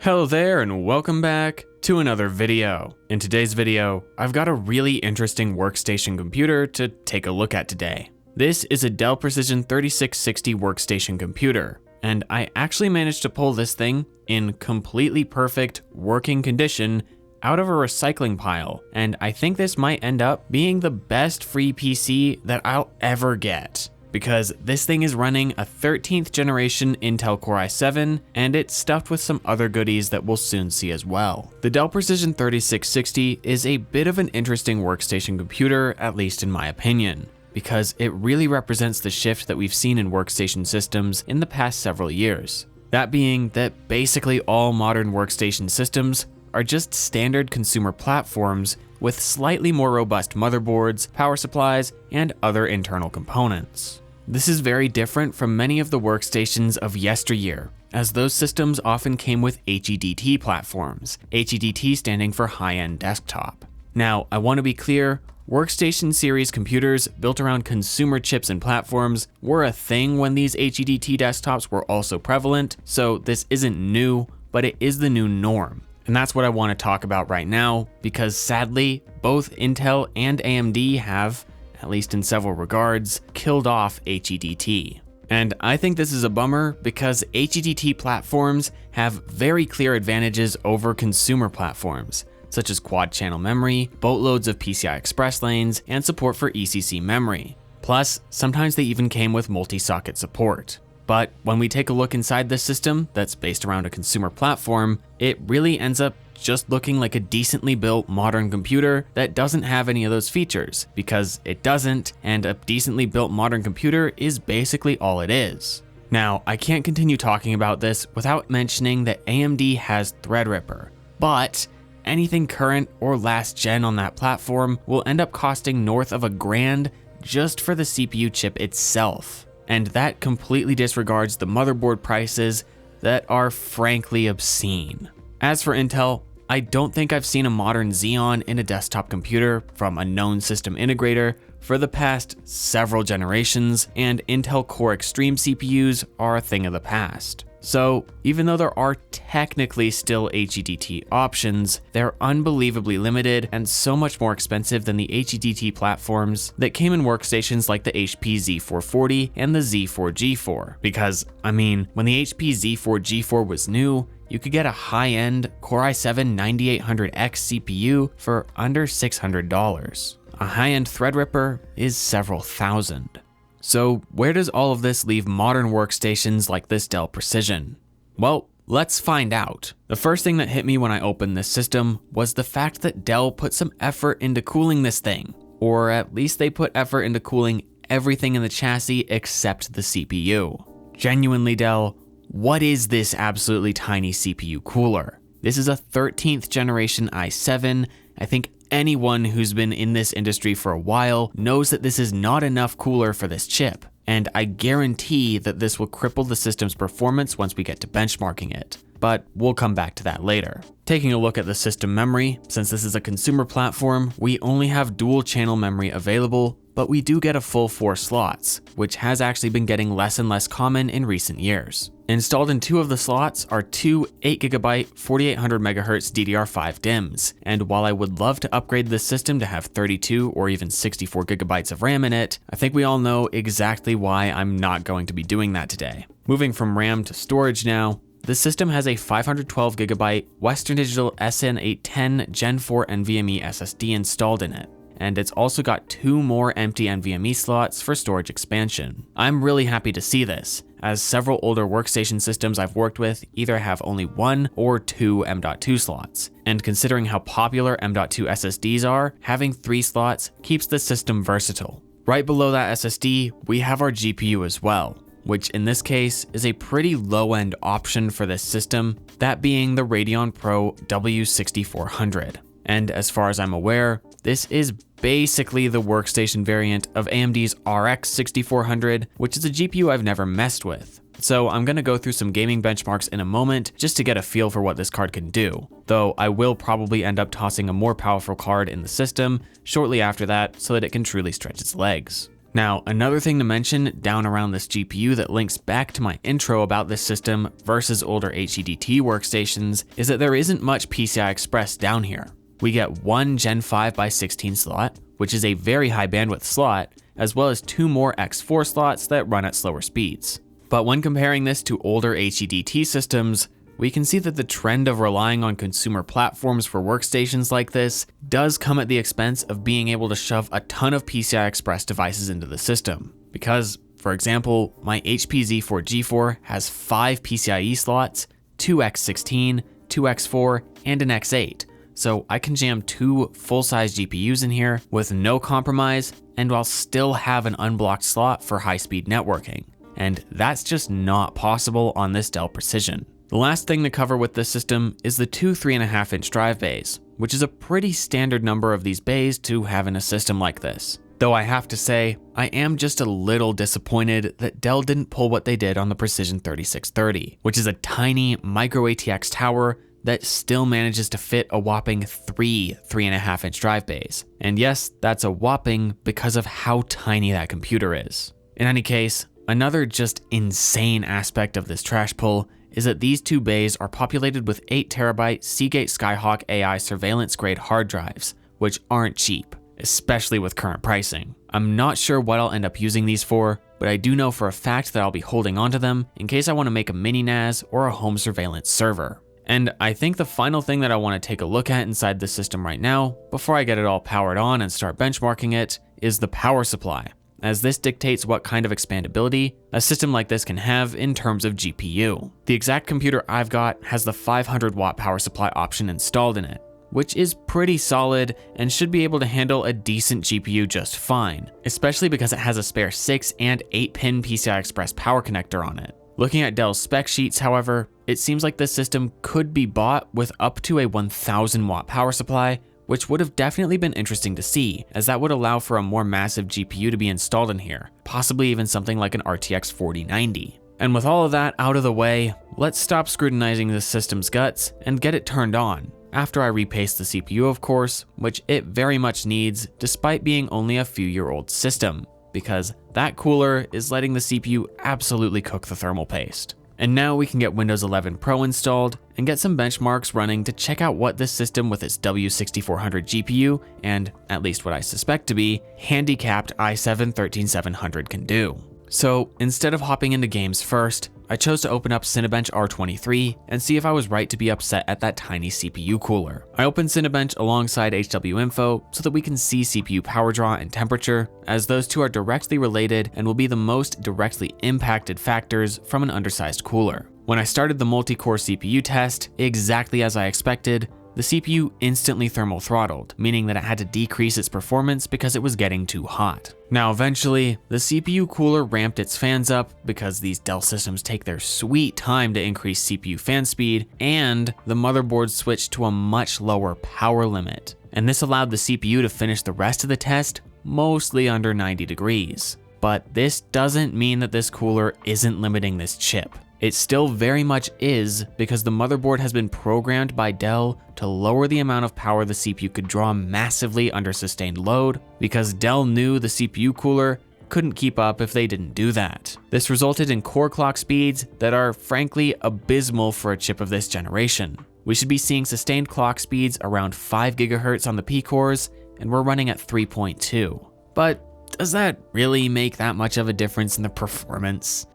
Hello there and welcome back to another video. In today's video, I've got a really interesting workstation computer to take a look at today. This is a Dell Precision 3660 workstation computer, and I actually managed to pull this thing in completely perfect working condition out of a recycling pile, and I think this might end up being the best free PC that I'll ever get, because this thing is running a 13th generation Intel Core i7, and it's stuffed with some other goodies that we'll soon see as well. The Dell Precision 3660 is a bit of an interesting workstation computer, at least in my opinion, because it really represents the shift that we've seen in workstation systems in the past several years. That being that basically all modern workstation systems are just standard consumer platforms with slightly more robust motherboards, power supplies, and other internal components. This is very different from many of the workstations of yesteryear, as those systems often came with HEDT platforms, HEDT standing for high-end desktop. Now, I want to be clear, workstation series computers built around consumer chips and platforms were a thing when these HEDT desktops were also prevalent, so this isn't new, but it is the new norm. And that's what I want to talk about right now, because sadly, both Intel and AMD have, at least in several regards, killed off HEDT. And I think this is a bummer because HEDT platforms have very clear advantages over consumer platforms, such as quad channel memory, boatloads of PCI Express lanes, and support for ECC memory. Plus, sometimes they even came with multi-socket support. But when we take a look inside this system that's based around a consumer platform, it really ends up just looking like a decently built modern computer that doesn't have any of those features, because it doesn't, and a decently built modern computer is basically all it is. Now, I can't continue talking about this without mentioning that AMD has Threadripper, but anything current or last gen on that platform will end up costing north of $1,000 just for the CPU chip itself. And that completely disregards the motherboard prices that are frankly obscene. As for Intel, I don't think I've seen a modern Xeon in a desktop computer from a known system integrator for the past several generations, and Intel Core Extreme CPUs are a thing of the past. So even though there are technically still HEDT options, they're unbelievably limited and so much more expensive than the HEDT platforms that came in workstations like the HP Z440 and the Z4 G4. Because, I mean, when the HP Z4 G4 was new, you could get a high-end Core i7 9800X CPU for under $600. A high-end Threadripper is several thousand. So where does all of this leave modern workstations like this Dell Precision? Well, let's find out. The first thing that hit me when I opened this system was the fact that Dell put some effort into cooling this thing, or at least they put effort into cooling everything in the chassis except the CPU. Genuinely, Dell, what is this absolutely tiny CPU cooler? This is a 13th generation i7. I think anyone who's been in this industry for a while knows that this is not enough cooler for this chip, and I guarantee that this will cripple the system's performance once we get to benchmarking it, but we'll come back to that later. Taking a look at the system memory, since this is a consumer platform, we only have dual channel memory available, but we do get a full 4 slots, which has actually been getting less and less common in recent years. Installed in 2 of the slots are 2 8GB 4800MHz DDR5 DIMMs, and while I would love to upgrade this system to have 32 or even 64GB of RAM in it, I think we all know exactly why I'm not going to be doing that today. Moving from RAM to storage now, the system has a 512GB Western Digital SN810 Gen 4 NVMe SSD installed in it, and it's also got 2 more empty NVMe slots for storage expansion. I'm really happy to see this, as several older workstation systems I've worked with either have only 1 or 2 M.2 slots, and considering how popular M.2 SSDs are, having 3 slots keeps the system versatile. Right below that SSD, we have our GPU as well, which in this case is a pretty low-end option for this system, that being the Radeon Pro W6400. And as far as I'm aware, this is basically the workstation variant of AMD's RX 6400, which is a GPU I've never messed with. So I'm gonna go through some gaming benchmarks in a moment just to get a feel for what this card can do, though I will probably end up tossing a more powerful card in the system shortly after that so that it can truly stretch its legs. Now, another thing to mention down around this GPU that links back to my intro about this system versus older HEDT workstations is that there isn't much PCI Express down here. We get one Gen 5 by 16 slot, which is a very high bandwidth slot, as well as 2 more X4 slots that run at slower speeds. But when comparing this to older HEDT systems, we can see that the trend of relying on consumer platforms for workstations like this does come at the expense of being able to shove a ton of PCI Express devices into the system. Because, for example, my HP Z4 G4 has 5 PCIe slots, 2 X16, 2 X4, and an X8. So I can jam 2 full-size GPUs in here with no compromise, and I'll still have an unblocked slot for high-speed networking. And that's just not possible on this Dell Precision. The last thing to cover with this system is the 2 3.5-inch drive bays, which is a pretty standard number of these bays to have in a system like this. Though I have to say, I am just a little disappointed that Dell didn't pull what they did on the Precision 3630, which is a tiny micro ATX tower that still manages to fit a whopping 3 3.5-inch drive bays. And yes, that's a whopping because of how tiny that computer is. In any case, another just insane aspect of this trash pull is that these 2 bays are populated with 8TB Seagate Skyhawk AI surveillance grade hard drives, which aren't cheap, especially with current pricing. I'm not sure what I'll end up using these for, but I do know for a fact that I'll be holding onto them in case I want to make a mini NAS or a home surveillance server. And I think the final thing that I want to take a look at inside this system right now, before I get it all powered on and start benchmarking it, is the power supply, as this dictates what kind of expandability a system like this can have in terms of GPU. The exact computer I've got has the 500 watt power supply option installed in it, which is pretty solid and should be able to handle a decent GPU just fine, especially because it has a spare 6 and 8-pin PCI Express power connector on it. Looking at Dell's spec sheets, however, it seems like this system could be bought with up to a 1000 watt power supply, which would have definitely been interesting to see, as that would allow for a more massive GPU to be installed in here, possibly even something like an RTX 4090. And with all of that out of the way, let's stop scrutinizing this system's guts and get it turned on. After I repaste the CPU, of course, which it very much needs despite being only a few-year-old system, because that cooler is letting the CPU absolutely cook the thermal paste. And now we can get Windows 11 Pro installed and get some benchmarks running to check out what this system with its W6400 GPU and, at least what I suspect to be, handicapped i7 13700 can do. So instead of hopping into games first, I chose to open up Cinebench R23 and see if I was right to be upset at that tiny CPU cooler. I opened Cinebench alongside HWinfo so that we can see CPU power draw and temperature, as those two are directly related and will be the most directly impacted factors from an undersized cooler. When I started the multi-core CPU test, exactly as I expected, the CPU instantly thermal throttled, meaning that it had to decrease its performance because it was getting too hot. Now eventually, the CPU cooler ramped its fans up because these Dell systems take their sweet time to increase CPU fan speed, and the motherboard switched to a much lower power limit. And this allowed the CPU to finish the rest of the test mostly under 90 degrees. But this doesn't mean that this cooler isn't limiting this chip. It still very much is, because the motherboard has been programmed by Dell to lower the amount of power the CPU could draw massively under sustained load, because Dell knew the CPU cooler couldn't keep up if they didn't do that. This resulted in core clock speeds that are frankly abysmal for a chip of this generation. We should be seeing sustained clock speeds around 5 GHz on the P cores, and we're running at 3.2. But does that really make that much of a difference in the performance?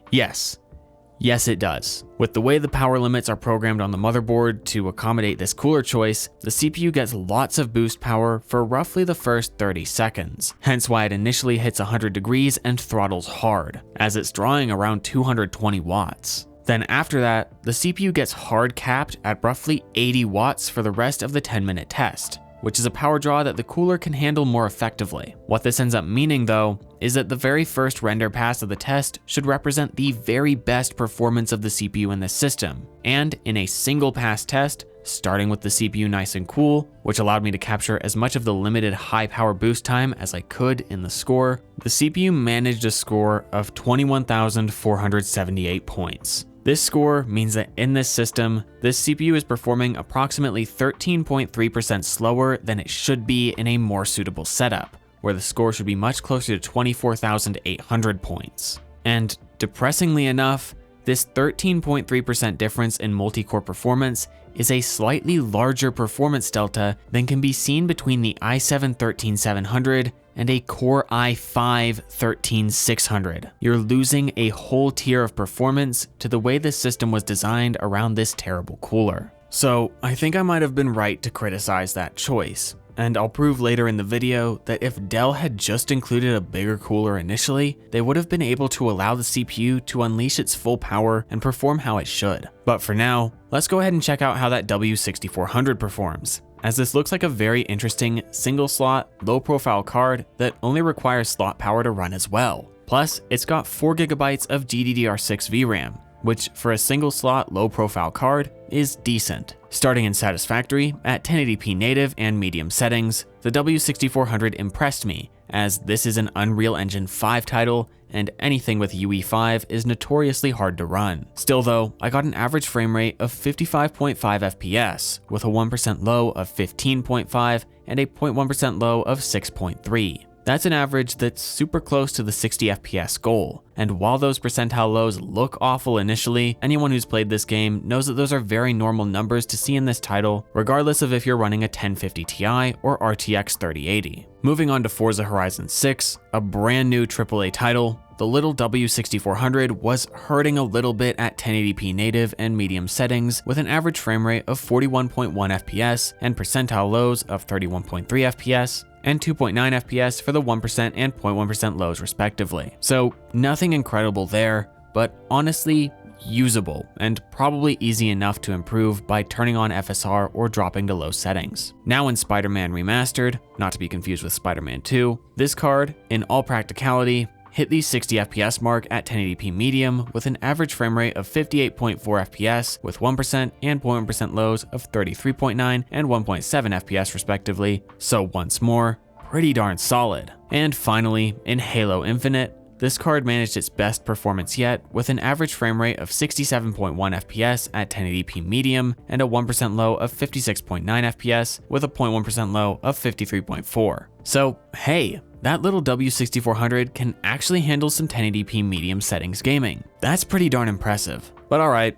Yes, it does. With the way the power limits are programmed on the motherboard to accommodate this cooler choice, the CPU gets lots of boost power for roughly the first 30 seconds, hence why it initially hits 100 degrees and throttles hard, as it's drawing around 220 watts. Then after that, the CPU gets hard capped at roughly 80 watts for the rest of the 10-minute test, which is a power draw that the cooler can handle more effectively. What this ends up meaning though, is that the very first render pass of the test should represent the very best performance of the CPU in this system. And in a single pass test, starting with the CPU nice and cool, which allowed me to capture as much of the limited high power boost time as I could in the score, the CPU managed a score of 21,478 points. This score means that in this system, this CPU is performing approximately 13.3% slower than it should be in a more suitable setup, where the score should be much closer to 24,800 points. And depressingly enough, this 13.3% difference in multi-core performance is a slightly larger performance delta than can be seen between the i7-13700 and a Core i5-13600. You're losing a whole tier of performance to the way this system was designed around this terrible cooler. So I think I might have been right to criticize that choice. And I'll prove later in the video that if Dell had just included a bigger cooler initially, they would have been able to allow the CPU to unleash its full power and perform how it should. But for now, let's go ahead and check out how that W6400 performs, as this looks like a very interesting single slot, low profile card that only requires slot power to run as well. Plus, it's got 4GB of GDDR6 VRAM, which for a single slot low profile card is decent. Starting in satisfactory at 1080p native and medium settings, the W6400 impressed me, as this is an Unreal Engine 5 title and anything with UE5 is notoriously hard to run. Still though, I got an average frame rate of 55.5 FPS with a 1% low of 15.5 and a 0.1% low of 6.3. That's an average that's super close to the 60 FPS goal. And while those percentile lows look awful initially, anyone who's played this game knows that those are very normal numbers to see in this title, regardless of if you're running a 1050 Ti or RTX 3080. Moving on to Forza Horizon 6, a brand new AAA title, the little W6400 was hurting a little bit at 1080p native and medium settings with an average frame rate of 41.1 FPS and percentile lows of 31.3 FPS and 2.9 FPS for the 1% and 0.1% lows respectively. So nothing incredible there, but honestly usable and probably easy enough to improve by turning on FSR or dropping to low settings. Now in Spider-Man Remastered, not to be confused with Spider-Man 2, this card, in all practicality, hit the 60 FPS mark at 1080p medium with an average frame rate of 58.4 FPS with 1% and 0.1% lows of 33.9 and 1.7 FPS respectively, so once more, pretty darn solid. And finally, in Halo Infinite, this card managed its best performance yet with an average frame rate of 67.1 FPS at 1080p medium and a 1% low of 56.9 FPS with a 0.1% low of 53.4. So hey, that little W6400 can actually handle some 1080p medium settings gaming. That's pretty darn impressive. But alright,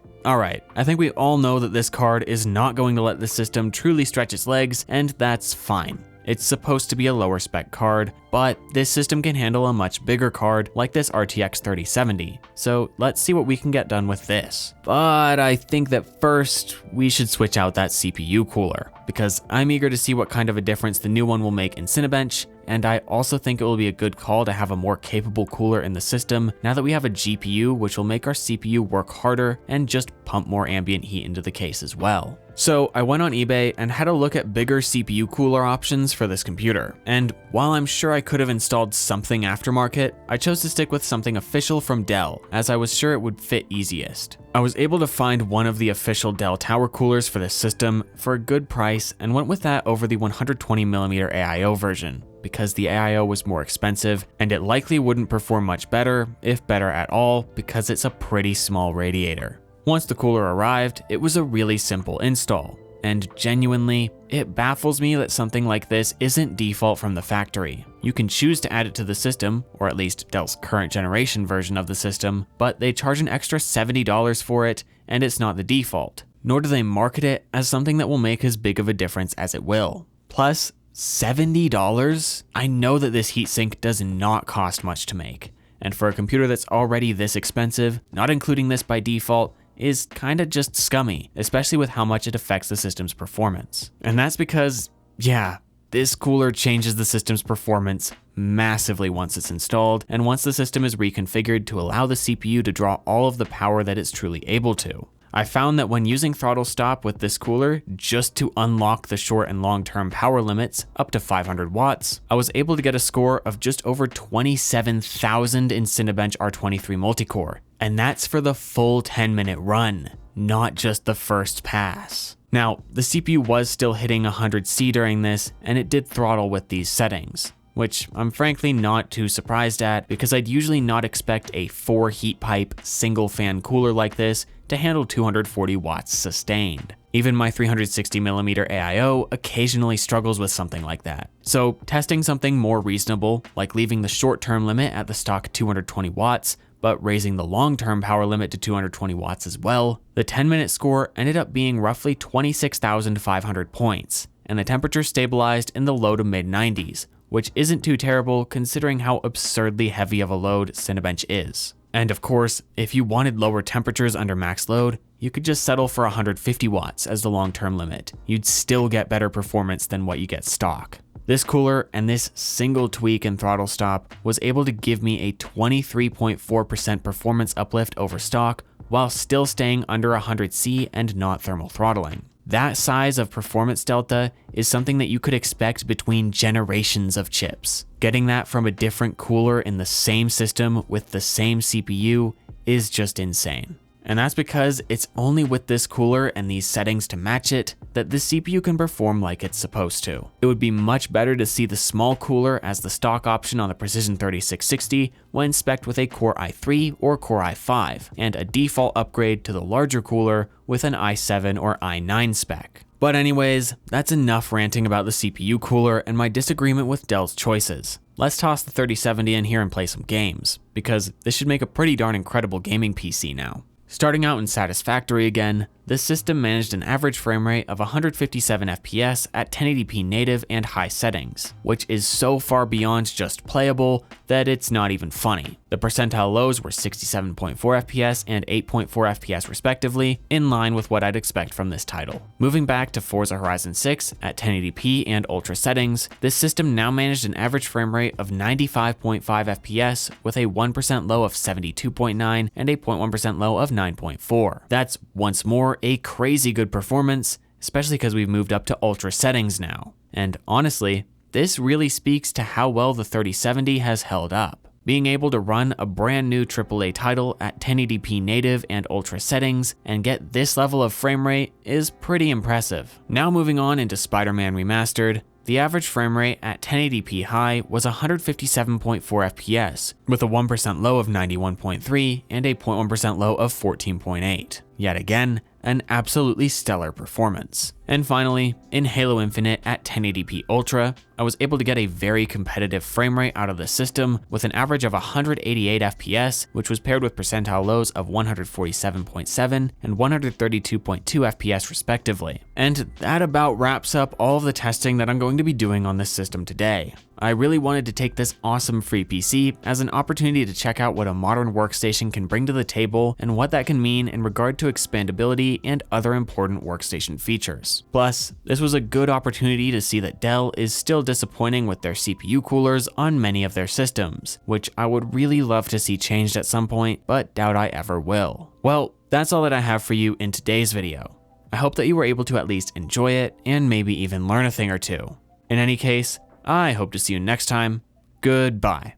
I think we all know that this card is not going to let the system truly stretch its legs, and that's fine. It's supposed to be a lower spec card, but this system can handle a much bigger card like this RTX 3070. So let's see what we can get done with this. But I think that first we should switch out that CPU cooler, because I'm eager to see what kind of a difference the new one will make in Cinebench, and I also think it will be a good call to have a more capable cooler in the system now that we have a GPU which will make our CPU work harder and just pump more ambient heat into the case as well. So I went on eBay and had a look at bigger CPU cooler options for this computer, and while I'm sure I could have installed something aftermarket, I chose to stick with something official from Dell, as I was sure it would fit easiest. I was able to find one of the official Dell tower coolers for this system for a good price and went with that over the 120mm AIO version, because the AIO was more expensive and it likely wouldn't perform much better, if better at all, because it's a pretty small radiator. Once the cooler arrived, it was a really simple install, and genuinely, it baffles me that something like this isn't default from the factory. You can choose to add it to the system, or at least Dell's current generation version of the system, but they charge an extra $70 for it, and it's not the default. Nor do they market it as something that will make as big of a difference as it will. Plus, $70? I know that this heatsink does not cost much to make, and for a computer that's already this expensive, not including this by default is kinda just scummy, especially with how much it affects the system's performance. And that's because, yeah, this cooler changes the system's performance massively once it's installed, and once the system is reconfigured to allow the CPU to draw all of the power that it's truly able to. I found that when using throttle stop with this cooler just to unlock the short and long-term power limits up to 500 watts, I was able to get a score of just over 27,000 in Cinebench R23 multicore, and that's for the full 10-minute run, not just the first pass. Now, the CPU was still hitting 100C during this, and it did throttle with these settings, which I'm frankly not too surprised at, because I'd usually not expect a 4 heat pipe single fan cooler like this to handle 240 watts sustained. Even my 360mm AIO occasionally struggles with something like that. So testing something more reasonable, like leaving the short-term limit at the stock 220 watts, but raising the long-term power limit to 220 watts as well, the 10-minute score ended up being roughly 26,500 points, and the temperature stabilized in the low to mid 90s, which isn't too terrible considering how absurdly heavy of a load Cinebench is. And of course, if you wanted lower temperatures under max load, you could just settle for 150 watts as the long-term limit. You'd still get better performance than what you get stock. This cooler and this single tweak in throttle stop was able to give me a 23.4% performance uplift over stock while still staying under 100C and not thermal throttling. That size of performance delta is something that you could expect between generations of chips. Getting that from a different cooler in the same system with the same CPU is just insane. And that's because it's only with this cooler and these settings to match it that the CPU can perform like it's supposed to. It would be much better to see the small cooler as the stock option on the Precision 3660 when spec'd with a Core i3 or Core i5, and a default upgrade to the larger cooler with an i7 or i9 spec. But anyways, that's enough ranting about the CPU cooler and my disagreement with Dell's choices. Let's toss the 3070 in here and play some games, because this should make a pretty darn incredible gaming PC now. Starting out in satisfactory again, this system managed an average frame rate of 157 FPS at 1080p native and high settings, which is so far beyond just playable that it's not even funny. The percentile lows were 67.4 FPS and 8.4 FPS respectively, in line with what I'd expect from this title. Moving back to Forza Horizon 6 at 1080p and ultra settings, this system now managed an average frame rate of 95.5 FPS with a 1% low of 72.9 and a 0.1% low of 9.4. That's once more a crazy good performance, especially because we've moved up to ultra settings now. And honestly, this really speaks to how well the 3070 has held up. Being able to run a brand new AAA title at 1080p native and ultra settings and get this level of frame rate is pretty impressive. Now moving on into Spider-Man Remastered, the average frame rate at 1080p high was 157.4 FPS, with a 1% low of 91.3 and a 0.1% low of 14.8. Yet again, an absolutely stellar performance. And finally, in Halo Infinite at 1080p Ultra, I was able to get a very competitive frame rate out of the system with an average of 188 FPS, which was paired with percentile lows of 147.7 and 132.2 FPS respectively. And that about wraps up all of the testing that I'm going to be doing on this system today. I really wanted to take this awesome free PC as an opportunity to check out what a modern workstation can bring to the table and what that can mean in regard to expandability and other important workstation features. Plus, this was a good opportunity to see that Dell is still disappointing with their CPU coolers on many of their systems, which I would really love to see changed at some point, but doubt I ever will. Well, that's all that I have for you in today's video. I hope that you were able to at least enjoy it and maybe even learn a thing or two. In any case, I hope to see you next time. Goodbye.